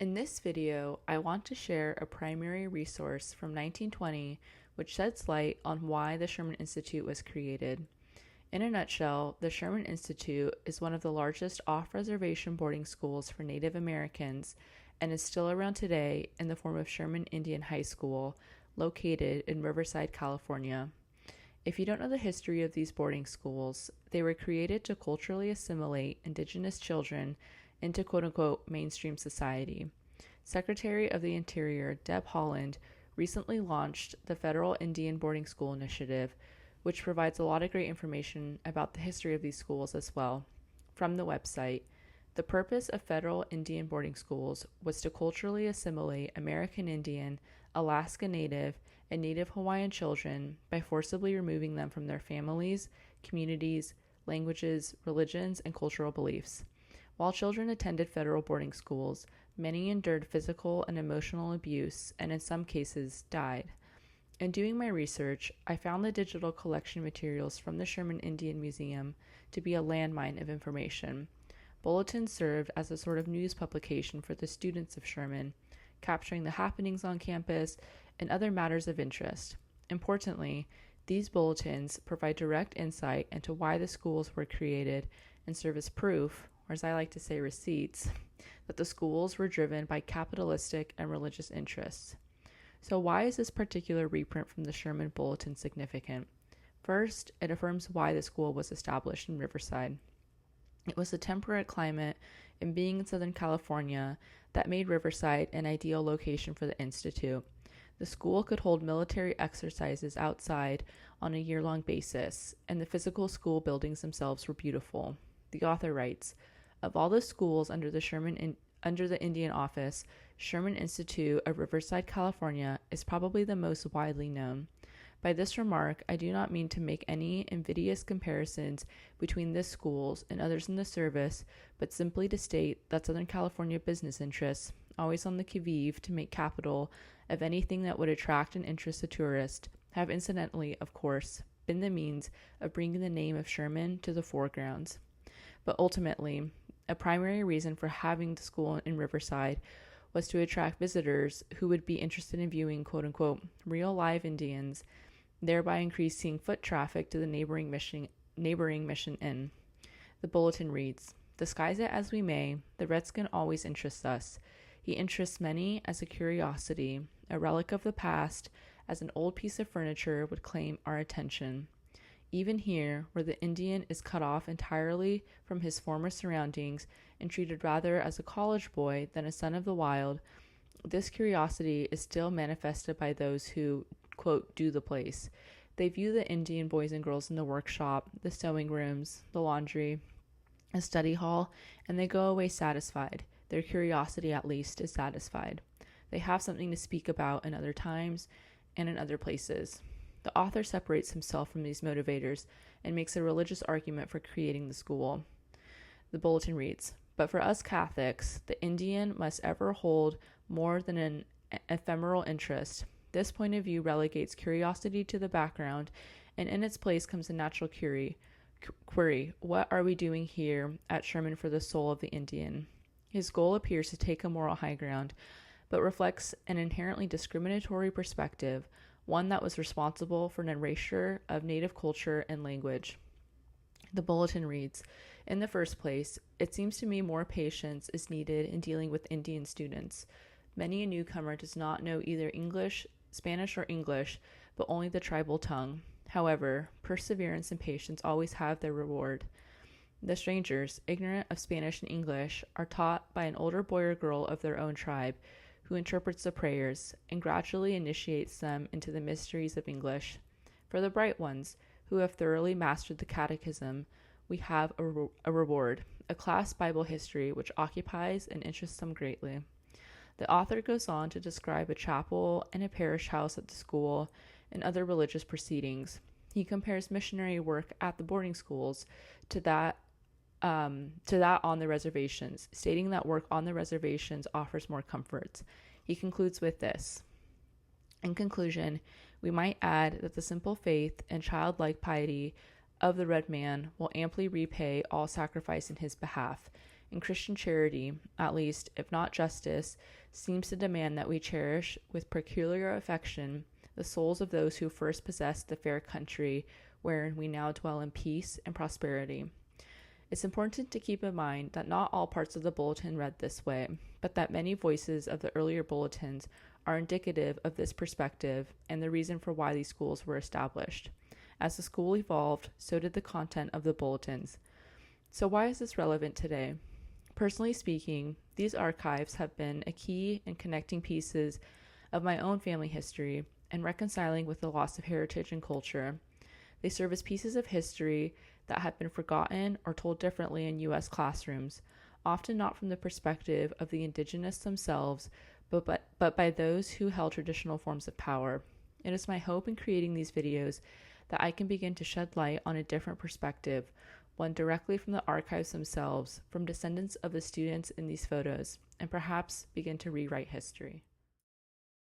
In this video, I want to share a primary resource from 1920 which sheds light on why the Sherman Institute was created. In a nutshell, the Sherman Institute is one of the largest off-reservation boarding schools for Native Americans and is still around today in the form of Sherman Indian High School, located in Riverside, California. If you don't know the history of these boarding schools, they were created to culturally assimilate indigenous children into quote-unquote mainstream society. Secretary of the Interior Deb Haaland recently launched the Federal Indian Boarding School Initiative, which provides a lot of great information about the history of these schools as well. From the website, the purpose of federal Indian boarding schools was to culturally assimilate American Indian, Alaska Native, and Native Hawaiian children by forcibly removing them from their families, communities, languages, religions, and cultural beliefs. While children attended federal boarding schools, many endured physical and emotional abuse and in some cases died. In doing my research, I found the digital collection materials from the Sherman Indian Museum to be a landmine of information. Bulletins served as a sort of news publication for the students of Sherman, capturing the happenings on campus and other matters of interest. Importantly, these bulletins provide direct insight into why the schools were created and serve as proof, or as I like to say, receipts, that the schools were driven by capitalistic and religious interests. So why is this particular reprint from the Sherman Bulletin significant? First, it affirms why the school was established in Riverside. It was the temperate climate and being in Southern California that made Riverside an ideal location for the Institute. The school could hold military exercises outside on a year-long basis, and the physical school buildings themselves were beautiful. The author writes, of all the schools under the Indian Office, Sherman Institute of Riverside, California is probably the most widely known. By this remark, I do not mean to make any invidious comparisons between this schools and others in the service, but simply to state that Southern California business interests, always on the qui-vive to make capital of anything that would attract and interest a tourist, have incidentally, of course, been the means of bringing the name of Sherman to the foreground. But ultimately, a primary reason for having the school in Riverside was to attract visitors who would be interested in viewing quote-unquote real live Indians, thereby increasing foot traffic to the neighboring Mission Inn. The bulletin reads, disguise it as we may, the Redskin always interests us. He interests many as a curiosity, a relic of the past, as an old piece of furniture would claim our attention. Even here, where the Indian is cut off entirely from his former surroundings and treated rather as a college boy than a son of the wild, this curiosity is still manifested by those who, quote, do the place. They view the Indian boys and girls in the workshop, the sewing rooms, the laundry, a study hall, and they go away satisfied. Their curiosity, at least, is satisfied. They have something to speak about in other times and in other places. The author separates himself from these motivators and makes a religious argument for creating the school. The bulletin reads, but for us Catholics, the Indian must ever hold more than an ephemeral interest. This point of view relegates curiosity to the background, and in its place comes a natural query, what are we doing here at Sherman for the soul of the Indian? His goal appears to take a moral high ground, but reflects an inherently discriminatory perspective, one that was responsible for an erasure of native culture and language. The bulletin reads, in the first place, it seems to me more patience is needed in dealing with Indian students. Many a newcomer does not know either Spanish or English, but only the tribal tongue. However, perseverance and patience always have their reward. The strangers, ignorant of Spanish and English, are taught by an older boy or girl of their own tribe, who interprets the prayers and gradually initiates them into the mysteries of English. For the bright ones, who have thoroughly mastered the catechism, we have a reward, a class Bible history which occupies and interests them greatly. The author goes on to describe a chapel and a parish house at the school and other religious proceedings. He compares missionary work at the boarding schools to that on the reservations, stating that work on the reservations offers more comforts. He concludes with this. In conclusion, we might add that the simple faith and childlike piety of the red man will amply repay all sacrifice in his behalf, and Christian charity, at least, if not justice, seems to demand that we cherish with peculiar affection the souls of those who first possessed the fair country wherein we now dwell in peace and prosperity. It's important to keep in mind that not all parts of the bulletin read this way, but that many voices of the earlier bulletins are indicative of this perspective and the reason for why these schools were established. As the school evolved, so did the content of the bulletins. So why is this relevant today? Personally speaking, these archives have been a key in connecting pieces of my own family history and reconciling with the loss of heritage and culture. They serve as pieces of history that have been forgotten or told differently in U.S. classrooms, often not from the perspective of the indigenous themselves, but by those who held traditional forms of power. It is my hope in creating these videos that I can begin to shed light on a different perspective, one directly from the archives themselves, from descendants of the students in these photos, and perhaps begin to rewrite history.